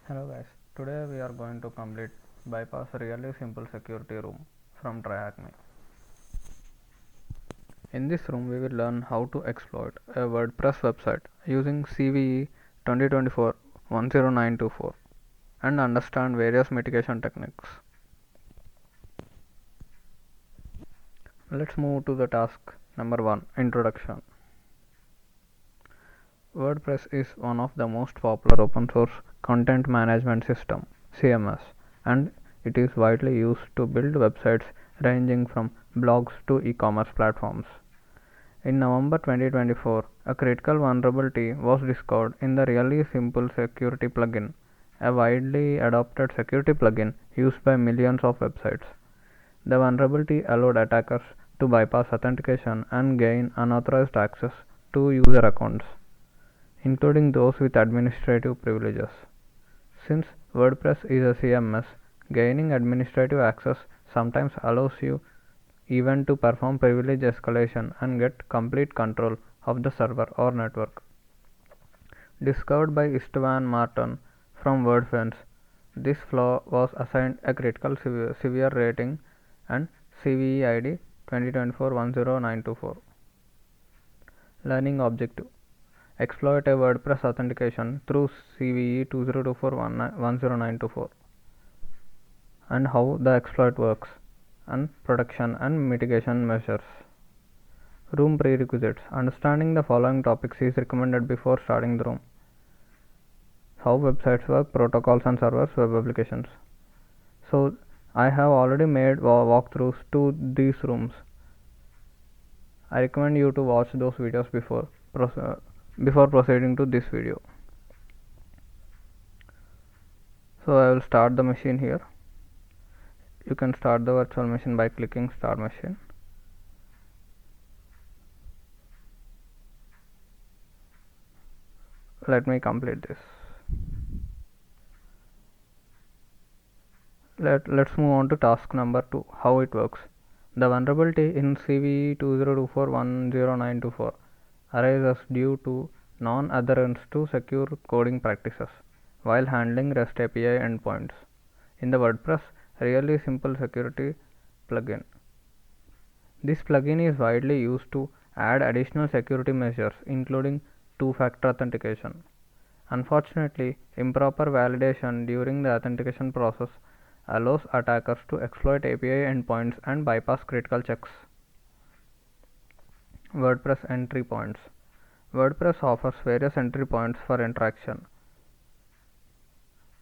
Hello guys, today we are going to complete bypass really simple security room from TryHackMe. In this room we will learn how to exploit a WordPress website using CVE-2024-10924 and understand various mitigation techniques. Let's move to the task number 1, Introduction. WordPress is one of the most popular open source content management system (CMS) and it is widely used to build websites ranging from blogs to e-commerce platforms. In November 2024, a critical vulnerability was discovered in the Really Simple Security plugin, a widely adopted security plugin used by millions of websites. The vulnerability allowed attackers to bypass authentication and gain unauthorized access to user accounts, including those with administrative privileges. Since WordPress is a CMS, gaining administrative access sometimes allows you even to perform privilege escalation and get complete control of the server or network. Discovered by Istvan Martin from WordFence, this flaw was assigned a critical severe rating and CVE ID 2024-10924. Learning objective: exploit a WordPress authentication through CVE 2024-10924 and how the exploit works, and protection and mitigation measures. Room prerequisites: understanding the following topics is recommended before starting the room. How websites work, protocols and servers, web applications. So I have already made walkthroughs to these rooms. I recommend you to watch those videos before proceeding to this video. So I will start the machine here. You can start the virtual machine by clicking start machine. Let me complete this. Let's move on to task number 2, how it works. The vulnerability in CVE 2024-10924 arises due to non-adherence to secure coding practices while handling REST API endpoints in the WordPress Really Simple Security plugin. This plugin is widely used to add additional security measures including two-factor authentication. Unfortunately, improper validation during the authentication process allows attackers to exploit API endpoints and bypass critical checks. WordPress entry points. WordPress offers various entry points for interaction.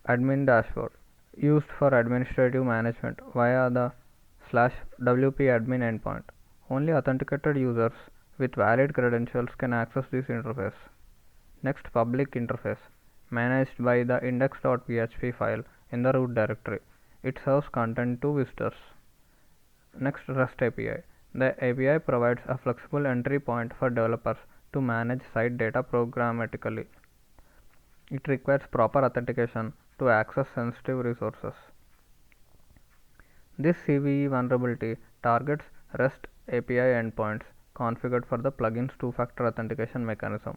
Admin dashboard, used for administrative management via the /wp admin endpoint. Only authenticated users with valid credentials can access this interface. Next, public interface, managed by the index.php file in the root directory. It serves content to visitors. Next, REST API. The API provides a flexible entry point for developers to manage site data programmatically. It requires proper authentication to access sensitive resources. This CVE vulnerability targets REST API endpoints configured for the plugin's two-factor authentication mechanism.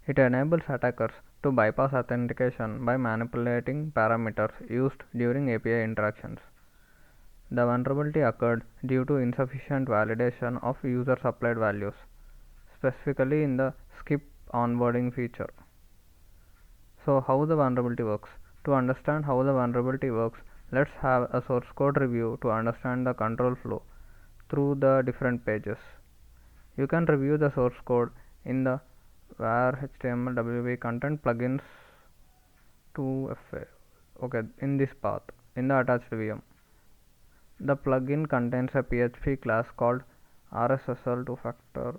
It enables attackers to bypass authentication by manipulating parameters used during API interactions. The vulnerability occurred due to insufficient validation of user-supplied values, specifically in the skip onboarding feature. So how the vulnerability works? To understand how the vulnerability works, let's have a source code review to understand the control flow through the different pages. You can review the source code in the var html wp content plugins 2fa. Okay, in this path, in the attached VM. The plugin contains a PHP class called RSSL two-factor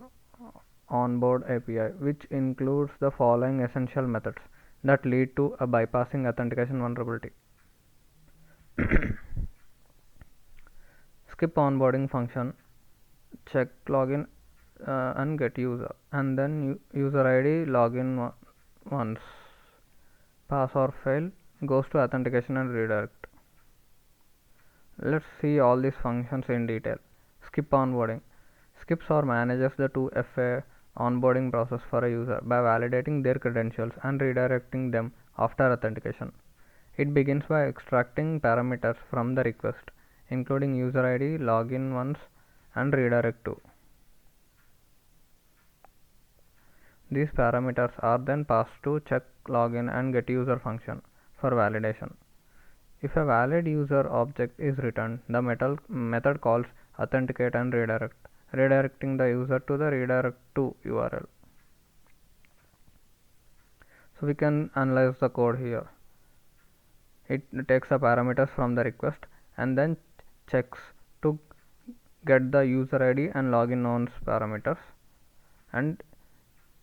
onboard API, which includes the following essential methods that lead to a bypassing authentication vulnerability. Skip onboarding function, check login and get user, and then user ID login once. Pass or fail goes to authentication and redirect. Let's see all these functions in detail. Skip onboarding skips or manages the 2FA onboarding process for a user by validating their credentials and redirecting them after authentication. It begins by extracting parameters from the request, including user ID, login once, and redirect to. These parameters are then passed to check login and get user function for validation. If a valid user object is returned, the method calls authenticate and redirect, redirecting the user to the redirect to URL. So we can analyze the code here. It takes the parameters from the request and then checks to get the user ID and login nonce parameters, and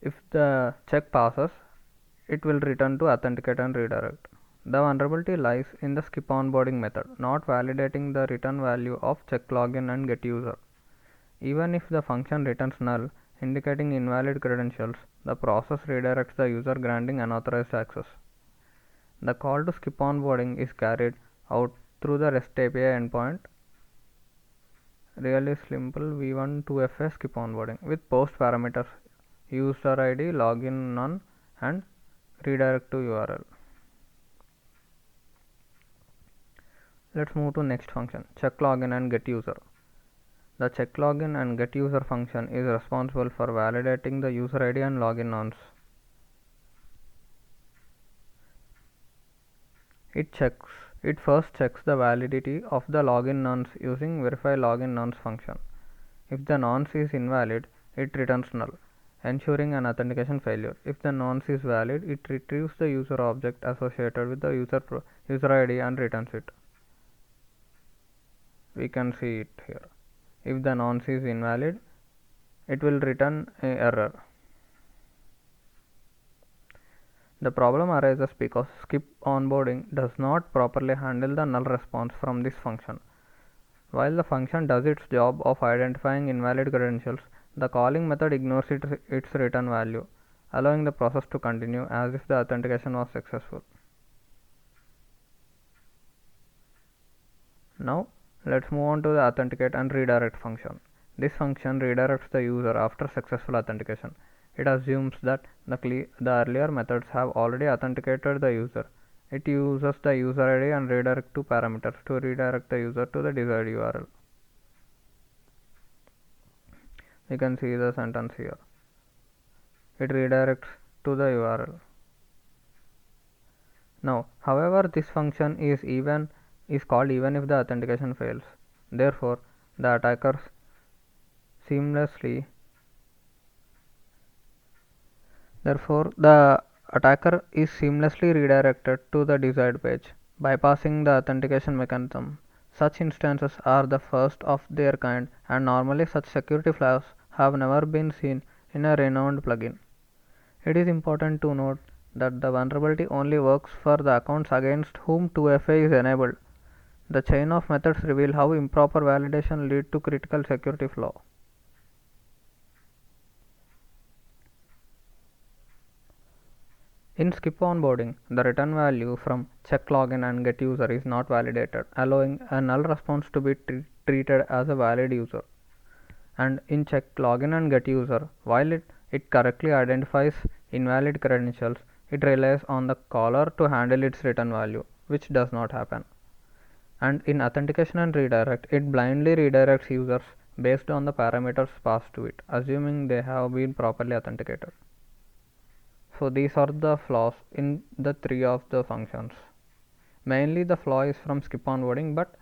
if the check passes, it will return to authenticate and redirect. The vulnerability lies in the skip onboarding method, not validating the return value of check login and get user. Even if the function returns null, indicating invalid credentials, the process redirects the user, granting unauthorized access. The call to skip onboarding is carried out through the REST API endpoint. Really simple v1 to fa skip onboarding with post parameters user ID, login none, and redirect to URL. Let's move to next function, check login and get user. The check login and get user function is responsible for validating the user ID and login nonce. It first checks the validity of the login nonce using verify login nonce function. If the nonce is invalid, it returns null, ensuring an authentication failure. If the nonce is valid, it retrieves the user object associated with the user ID and returns it. We can see it here. If the nonce is invalid, it will return an error. The problem arises because skip onboarding does not properly handle the null response from this function. While the function does its job of identifying invalid credentials, the calling method ignores its return value, allowing the process to continue as if the authentication was successful. Now let's move on to the authenticate and redirect function. This function redirects the user after successful authentication. It assumes that the earlier methods have already authenticated the user. It uses the user ID and redirect to parameters to redirect the user to the desired URL. You can see the sentence here. It redirects to the URL. Now, however, this function is called even if the authentication fails. Therefore, the attacker is seamlessly redirected to the desired page, bypassing the authentication mechanism. Such instances are the first of their kind, and normally such security flaws have never been seen in a renowned plugin. It is important to note that the vulnerability only works for the accounts against whom 2FA is enabled. The chain of methods reveal how improper validation leads to critical security flaw. In skip onboarding, the return value from check login and get user is not validated, allowing a null response to be treated as a valid user. And in check login and get user, while it correctly identifies invalid credentials, it relies on the caller to handle its return value, which does not happen. And in authentication and redirect, it blindly redirects users based on the parameters passed to it, assuming they have been properly authenticated. So these are the flaws in the three of the functions. Mainly the flaw is from skip onboarding, but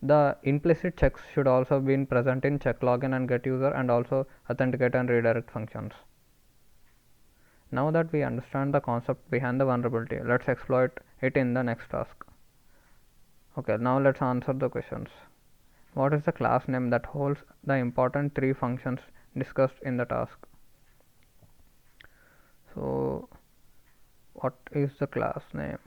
the implicit checks should also be present in check login and get user and also authenticate and redirect functions. Now that we understand the concept behind the vulnerability, let's exploit it in the next task. Okay, now let's answer the questions. What is the class name that holds the important three functions discussed in the task? So, what is the class name?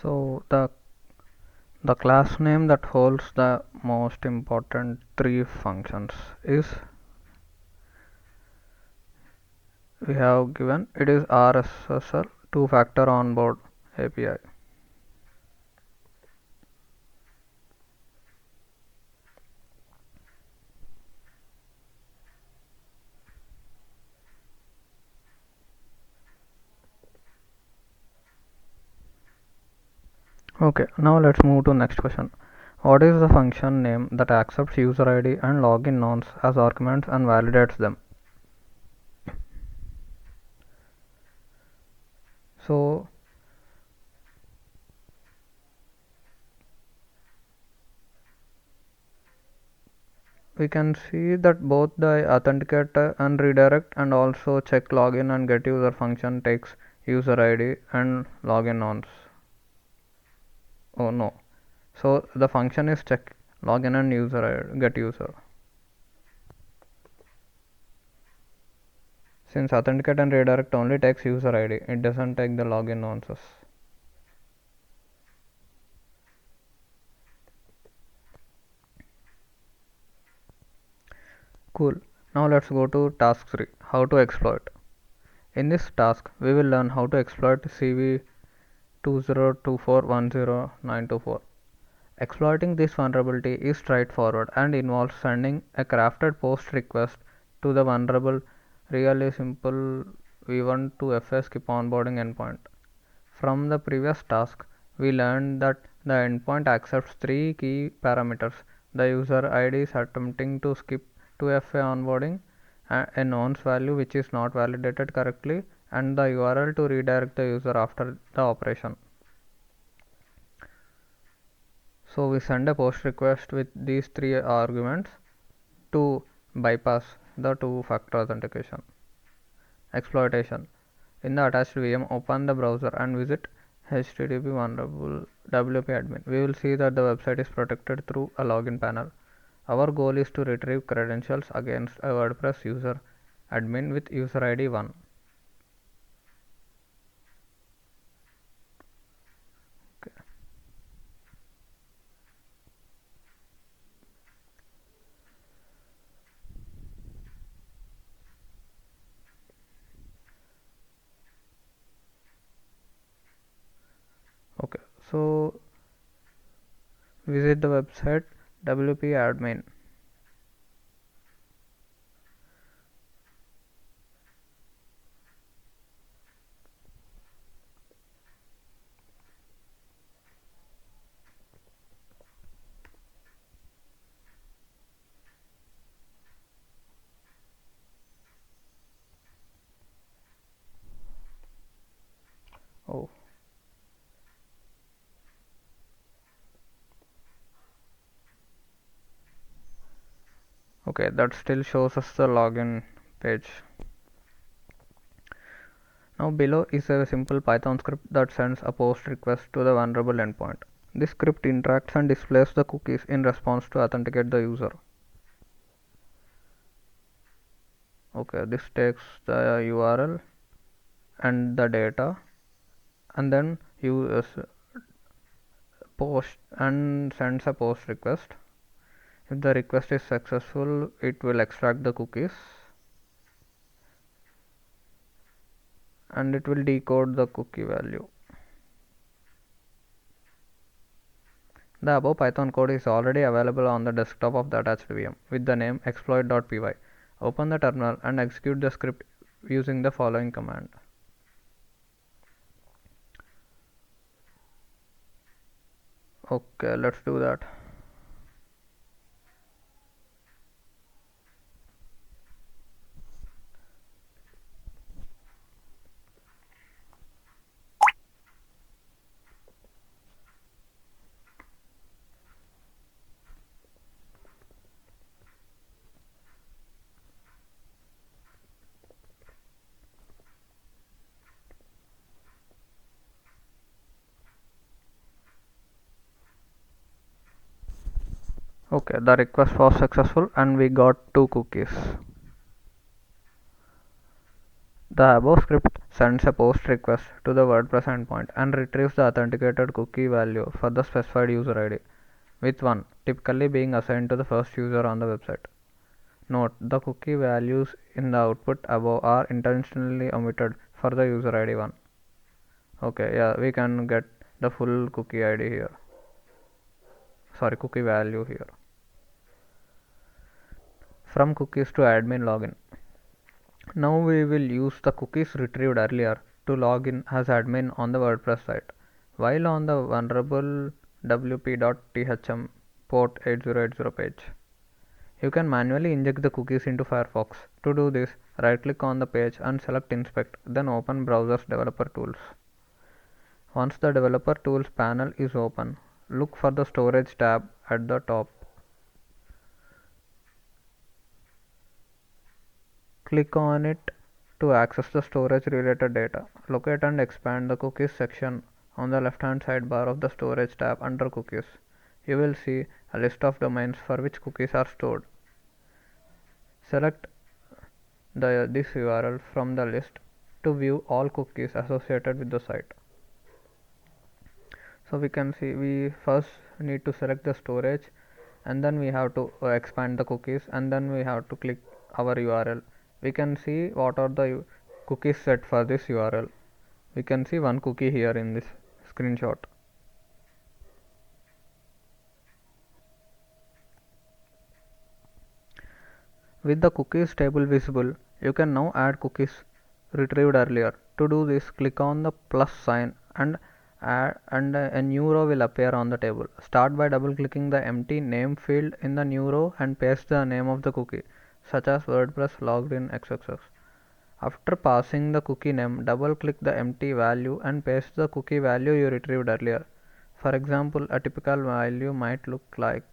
So the class name that holds the most important three functions is, we have given, it is RSSL two-factor onboard API. Okay, now let's move to next question. What is the function name that accepts user ID and login nonce as arguments and validates them? So we can see that both the authenticate and redirect and also check login and get user function takes user ID and login nonce. Oh no. So the function is check login and user ID, get user. Since authenticate and redirect only takes user ID, it doesn't take the login nonces. Cool. Now let's go to task 3, how to exploit. In this task, we will learn how to exploit CVE-2024-10924. Exploiting this vulnerability is straightforward and involves sending a crafted post request to the vulnerable really simple v1 to FA skip onboarding endpoint. From the previous task, we learned that the endpoint accepts three key parameters: the user ID is attempting to skip to FA onboarding, a nonce value which is not validated correctly, and the URL to redirect the user after the operation. So we send a post request with these three arguments to bypass the two-factor authentication. Exploitation. In the attached VM, open the browser and visit http vulnerable wp admin. We will see that the website is protected through a login panel. Our goal is to retrieve credentials against a WordPress user admin with user ID 1. Okay, so visit the website wp admin. Oh, okay, that still shows us the login page. Now below is a simple Python script that sends a post request to the vulnerable endpoint. This script interacts and displays the cookies in response to authenticate the user. Okay, this takes the URL and the data and then post and sends a post request. If the request is successful, it will extract the cookies and it will decode the cookie value. The above Python code is already available on the desktop of the attached VM with the name exploit.py. Open the terminal and execute the script using the following command. Okay, let's do that. Okay, the request was successful and we got 2 cookies. The above script sends a post request to the WordPress endpoint and retrieves the authenticated cookie value for the specified user ID, with 1 typically being assigned to the first user on the website. Note, the cookie values in the output above are intentionally omitted for the user ID 1. Okay, yeah, we can get the full cookie ID here. Sorry, cookie value here. From cookies to admin login. Now we will use the cookies retrieved earlier to log in as admin on the WordPress site. while on the vulnerable wp.thm port 8080 page. You can manually inject the cookies into Firefox. To do this, right-click on the page and select Inspect, then open Browser's Developer Tools. Once the Developer Tools panel is open, look for the Storage tab at the top. Click on it to access the storage related data. Locate and expand the Cookies section on the left-hand sidebar of the Storage tab under Cookies. You will see a list of domains for which cookies are stored. Select this URL from the list to view all cookies associated with the site. So we can see we first need to select the storage, and then we have to expand the cookies, and then we have to click our URL. We can see what are the cookies set for this URL. We can see one cookie here in this screenshot. With the cookies table visible, you can now add cookies retrieved earlier. To do this, click on the plus sign and a new row will appear on the table. Start by double clicking the empty name field in the new row and paste the name of the cookie, such as WordPress logged in XXX. After passing the cookie name, double click the empty value and paste the cookie value you retrieved earlier. For example, a typical value might look like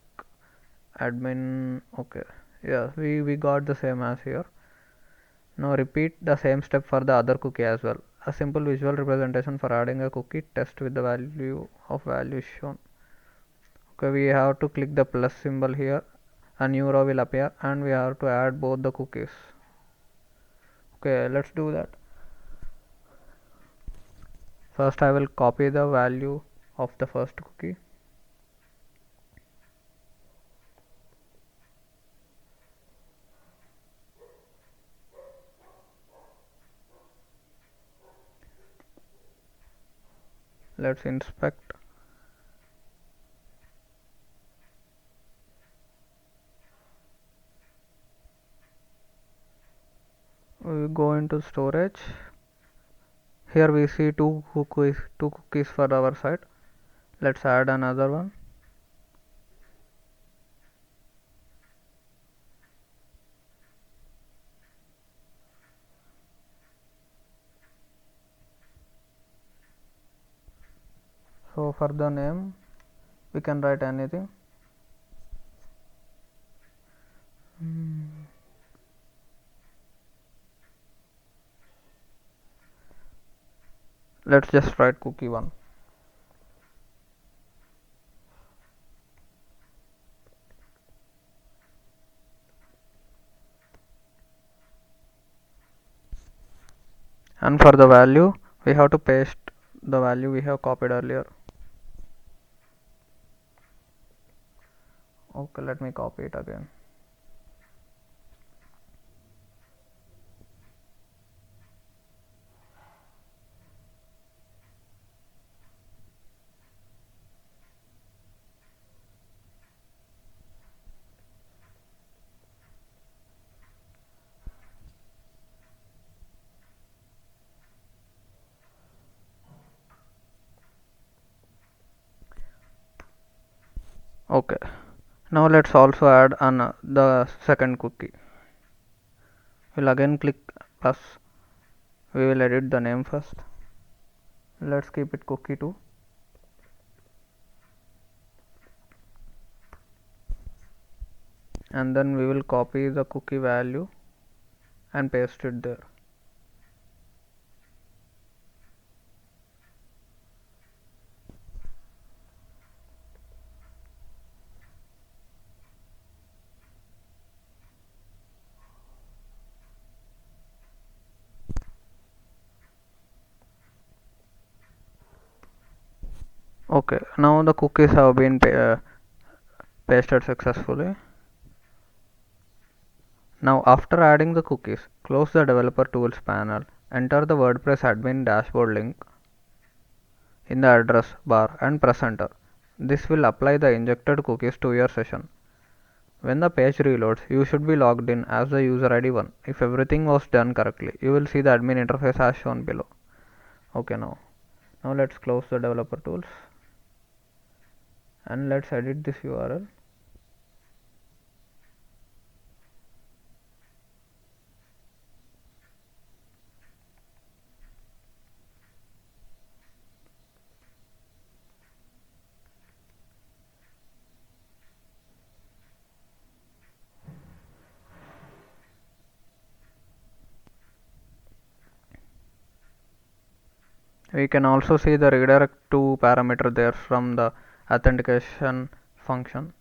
admin. Okay, yeah, we got the same as here. Now repeat the same step for the other cookie as well. A simple visual representation for adding a cookie test with the value shown. Okay, we have to click the plus symbol here, a new row will appear, and we have to add both the cookies. Okay, let's do that. First I will copy the value of the first cookie. Let's inspect. We go into storage. Here we see two cookies for our site. Let's add another one. So for the name we can write anything. Let's just write cookie 1. And for the value we have to paste the value we have copied earlier. Okay, let me copy it again. Okay, now let's also add the second cookie. We'll again click plus. We will edit the name first. Let's keep it cookie 2. And then we will copy the cookie value and paste it there. Okay, now the cookies have been pasted successfully. Now after adding the cookies, close the developer tools panel, enter the WordPress admin dashboard link in the address bar and press enter. This will apply the injected cookies to your session. When the page reloads, you should be logged in as the user ID 1. If everything was done correctly, you will see the admin interface as shown below. Okay, now Now let's close the developer tools and let's edit this URL. We can also see the redirect to parameter there from the authentication function.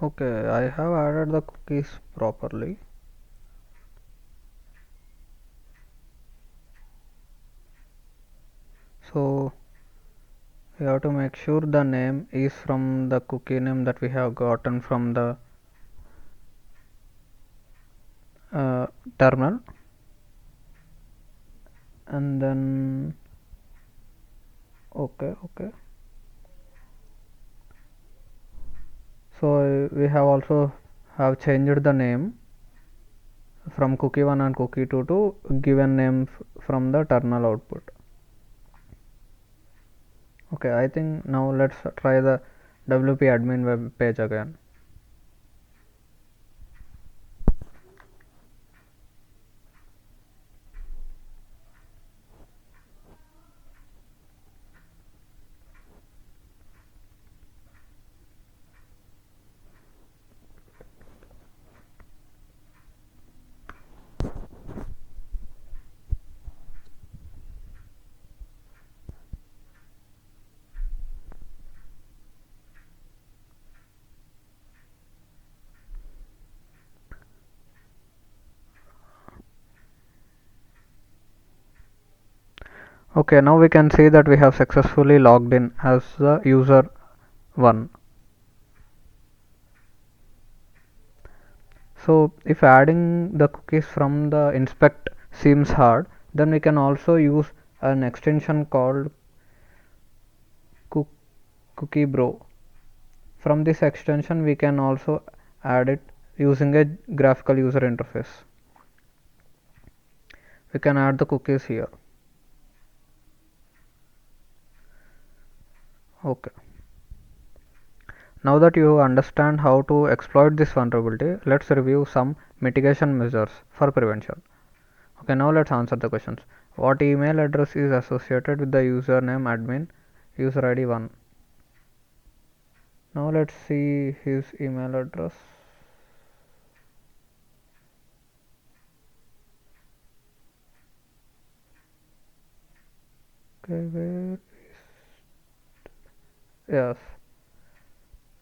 Okay, I have added the cookies properly. So we have to make sure the name is from the cookie name that we have gotten from the terminal, and then okay. So we have also have changed the name from cookie1 and cookie2 to given name from the terminal output. Okay, I think now let's try the WP admin web page again. Okay, now we can see that we have successfully logged in as the user 1. So if adding the cookies from the inspect seems hard, then we can also use an extension called cookie bro. From this extension we can also add it using a graphical user interface. We can add the cookies here. Okay. Now that you understand how to exploit this vulnerability, let's review some mitigation measures for prevention. Okay, now let's answer the questions. What email address is associated with the username admin user ID 1? Now let's see his email address. Okay, where is, yes,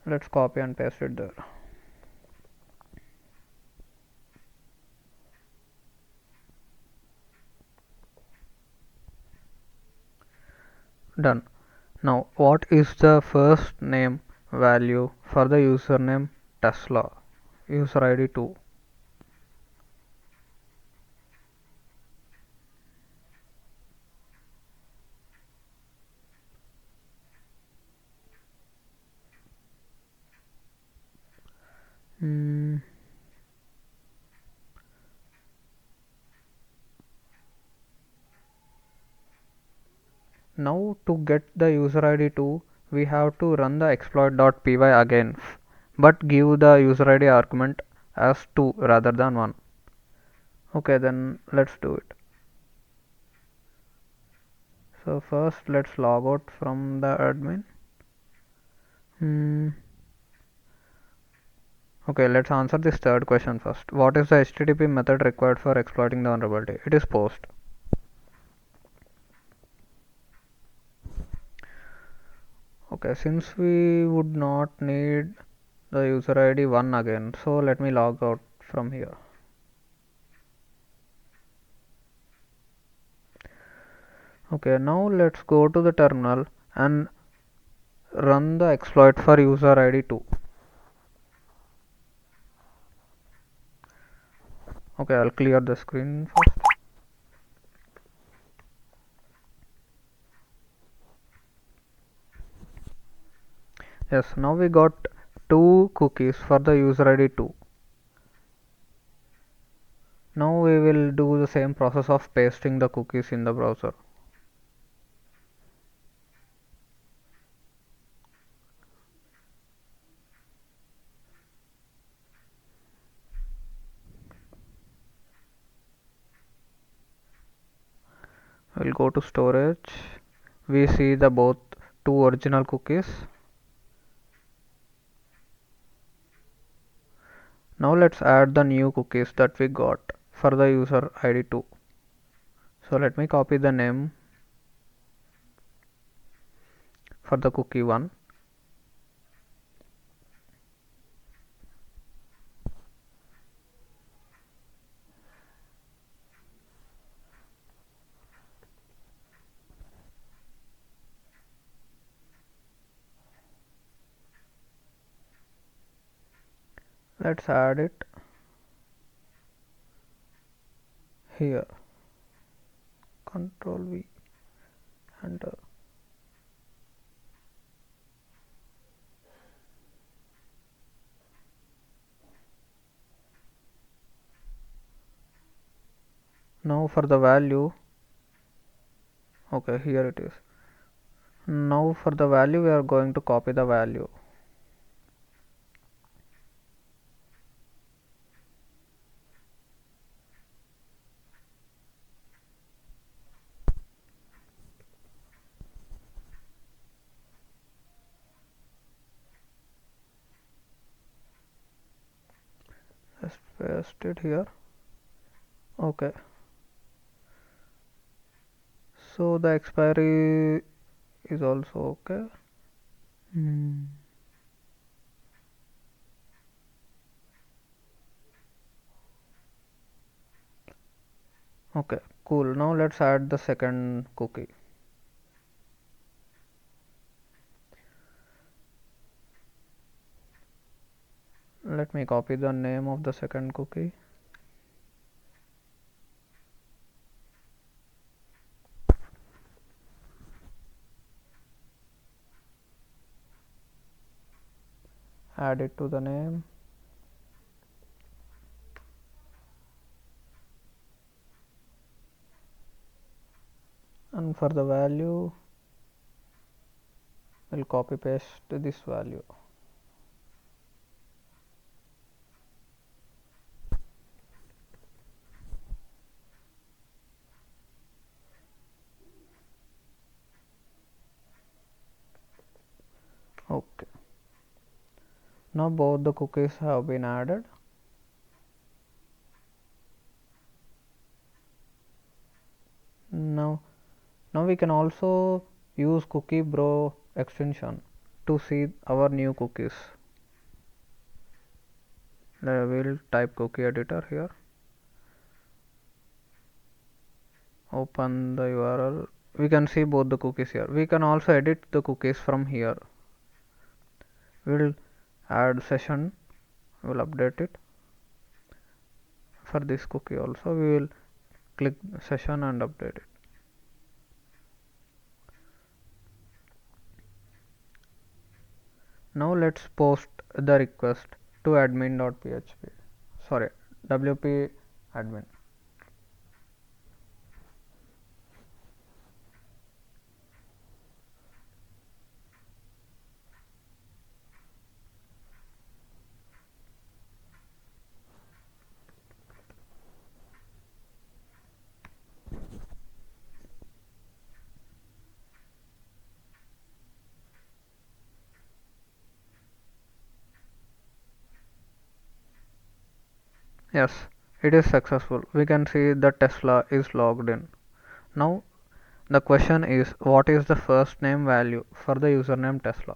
let's copy and paste it there. Done. Now what is the first name value for the username Tesla user ID 2? Now to get the user ID 2, we have to run the exploit.py again, but give the user ID argument as 2 rather than 1. Okay, then let's do it. So first let's log out from the admin. Hmm. Okay, let's answer this third question first. What is the HTTP method required for exploiting the vulnerability? It is post. Okay, since we would not need the user ID 1 again, so let me log out from here. Okay, now let's go to the terminal and run the exploit for user ID 2. Okay, I'll clear the screen first. Yes, now we got two cookies for the user ID 2. Now we will do the same process of pasting the cookies in the browser. We'll go to storage. We see the both two original cookies. Now let's add the new cookies that we got for the user ID 2. So let me copy the name for the cookie 1. Let's add it here. Control V, enter. Now for the value, okay, here it is. Now for the value we are going to copy the value. Just paste it here. Okay, so the expiry is also okay. Okay, cool. Now let's add the second cookie. Let me copy the name of the second cookie. Add it to the name. And for the value, we'll copy paste this value. Okay, now both the cookies have been added. Now we can also use cookie bro extension to see our new cookies. We'll type cookie editor here. Open the URL. We can see both the cookies here. We can also edit the cookies from here. We'll add session. We'll update it. For this cookie also we will click session and update it. Now let's post the request to admin.php. Sorry, wp admin. Yes, it is successful. We can see that Tesla is logged in. Now the question is, what is the first name value for the username Tesla?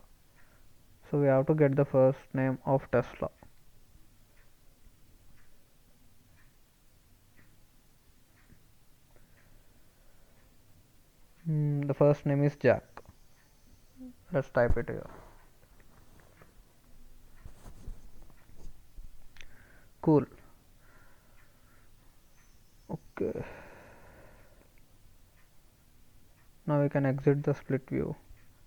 So we have to get the first name of Tesla. The first name is Jack. Let's type it here. Cool. Okay. Now we can exit the split view.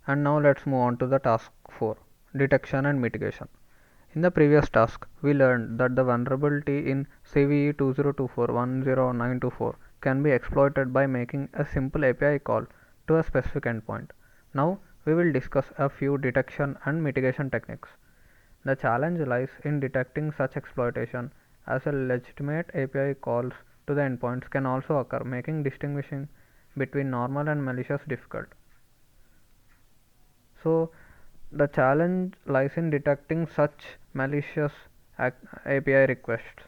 And now let's move on to the task 4, detection and mitigation. In the previous task, we learned that the vulnerability in CVE-2024-10924 can be exploited by making a simple API call to a specific endpoint. Now we will discuss a few detection and mitigation techniques. The challenge lies in detecting such exploitation, as a legitimate API calls to the endpoints can also occur, making distinguishing between normal and malicious difficult. So the challenge lies in detecting such malicious API requests.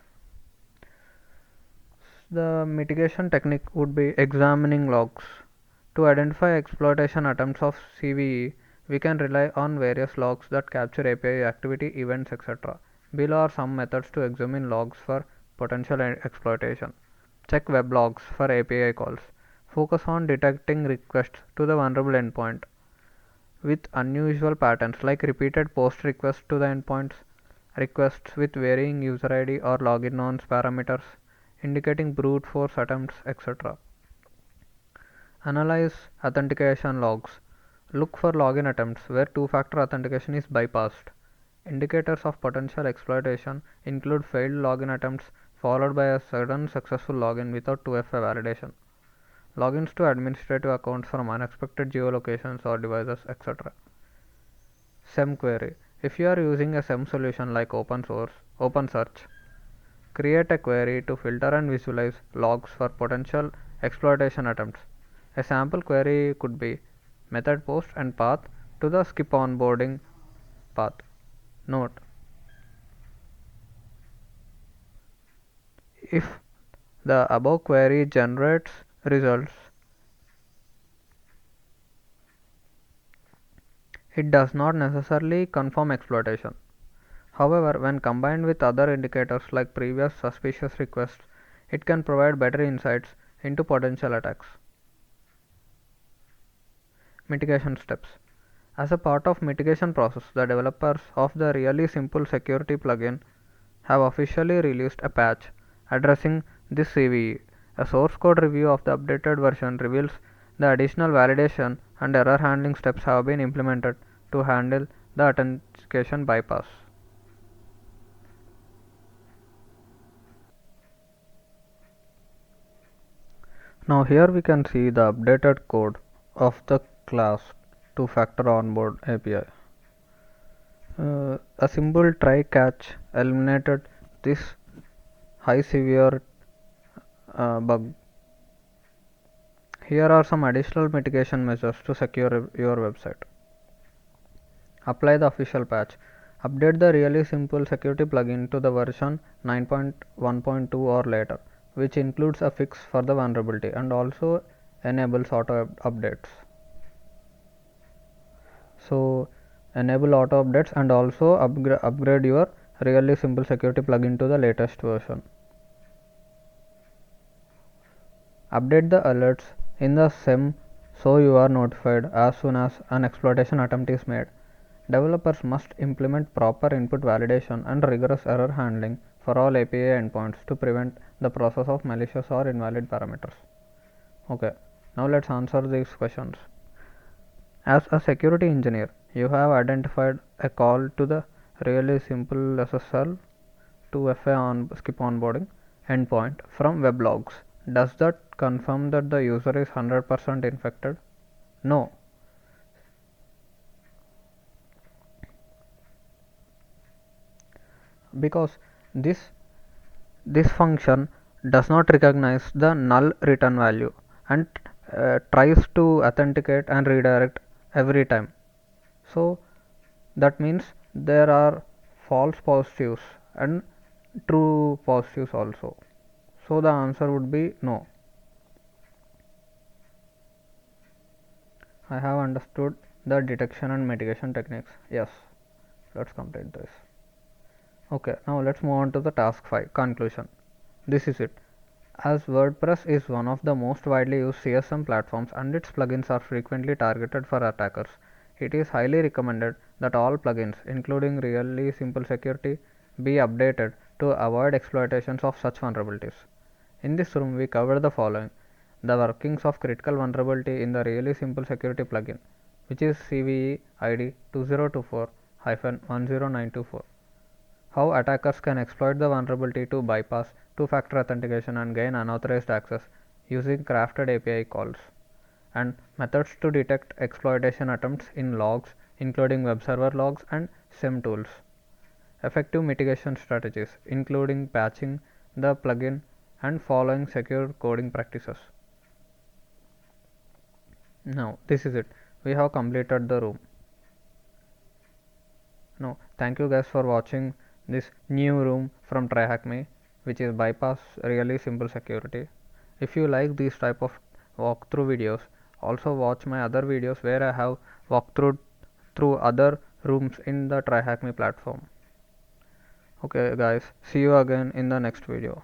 The mitigation technique would be examining logs. To identify exploitation attempts of CVE, we can rely on various logs that capture API activity, events, etc. Below are some methods to examine logs for potential exploitation. Check web logs for API calls. Focus on detecting requests to the vulnerable endpoint with unusual patterns like repeated post requests to the endpoints, requests with varying user ID or login nonce parameters, indicating brute force attempts, etc. Analyze authentication logs. Look for login attempts where two-factor authentication is bypassed. Indicators of potential exploitation include failed login attempts followed by a sudden successful login without 2FA validation, logins to administrative accounts from unexpected geolocations or devices, etc. SEM query. If you are using a SEM solution like OpenSearch, create a query to filter and visualize logs for potential exploitation attempts. A sample query could be method post and path to the skip onboarding path. Note: if the above query generates results, it does not necessarily confirm exploitation. However, when combined with other indicators like previous suspicious requests, it can provide better insights into potential attacks. Mitigation steps. As a part of mitigation process, the developers of the Really Simple security plugin have officially released a patch addressing this CVE. A source code review of the updated version reveals the additional validation and error handling steps have been implemented to handle the authentication bypass. Now here we can see the updated code of the class two-factor onboard API. A simple try catch eliminated this high severe bug. Here are some additional mitigation measures to secure your website. Apply the official patch. Update the Really Simple security plugin to the version 9.1.2 or later, which includes a fix for the vulnerability and also enables auto updates. So enable auto updates and also upgrade your Really Simple security plugin to the latest version. Update the alerts in the SEM so you are notified as soon as an exploitation attempt is made. Developers must implement proper input validation and rigorous error handling for all API endpoints to prevent the process of malicious or invalid parameters. Okay, now let's answer these questions. As a security engineer, you have identified a call to the Really Simple SSL to FA on skip onboarding endpoint from web logs. Does that confirm that the user is 100% infected? No. Because this function does not recognize the null return value and tries to authenticate and redirect every time. So that means there are false positives and true positives also. So the answer would be no. I have understood the detection and mitigation techniques. Yes, let's complete this. Okay, now let's move on to the task 5 conclusion. This is it. As WordPress is one of the most widely used CSM platforms and its plugins are frequently targeted for attackers, it is highly recommended that all plugins, including really simple security, be updated to avoid exploitations of such vulnerabilities. In this room, we cover the following: the workings of critical vulnerability in the really simple security plugin, which is CVE ID 2024-10924. How attackers can exploit the vulnerability to bypass two-factor authentication and gain unauthorized access using crafted API calls, and methods to detect exploitation attempts in logs, including web server logs and SIM tools. Effective mitigation strategies, including patching the plugin and following secure coding practices. Now, this is it. We have completed the room. Now, thank you guys for watching this new room from TryHackMe, which is bypass really simple security. If you like these type of walkthrough videos, also watch my other videos where I have walked through other rooms in the TryHackMe platform. Okay guys, see you again in the next video.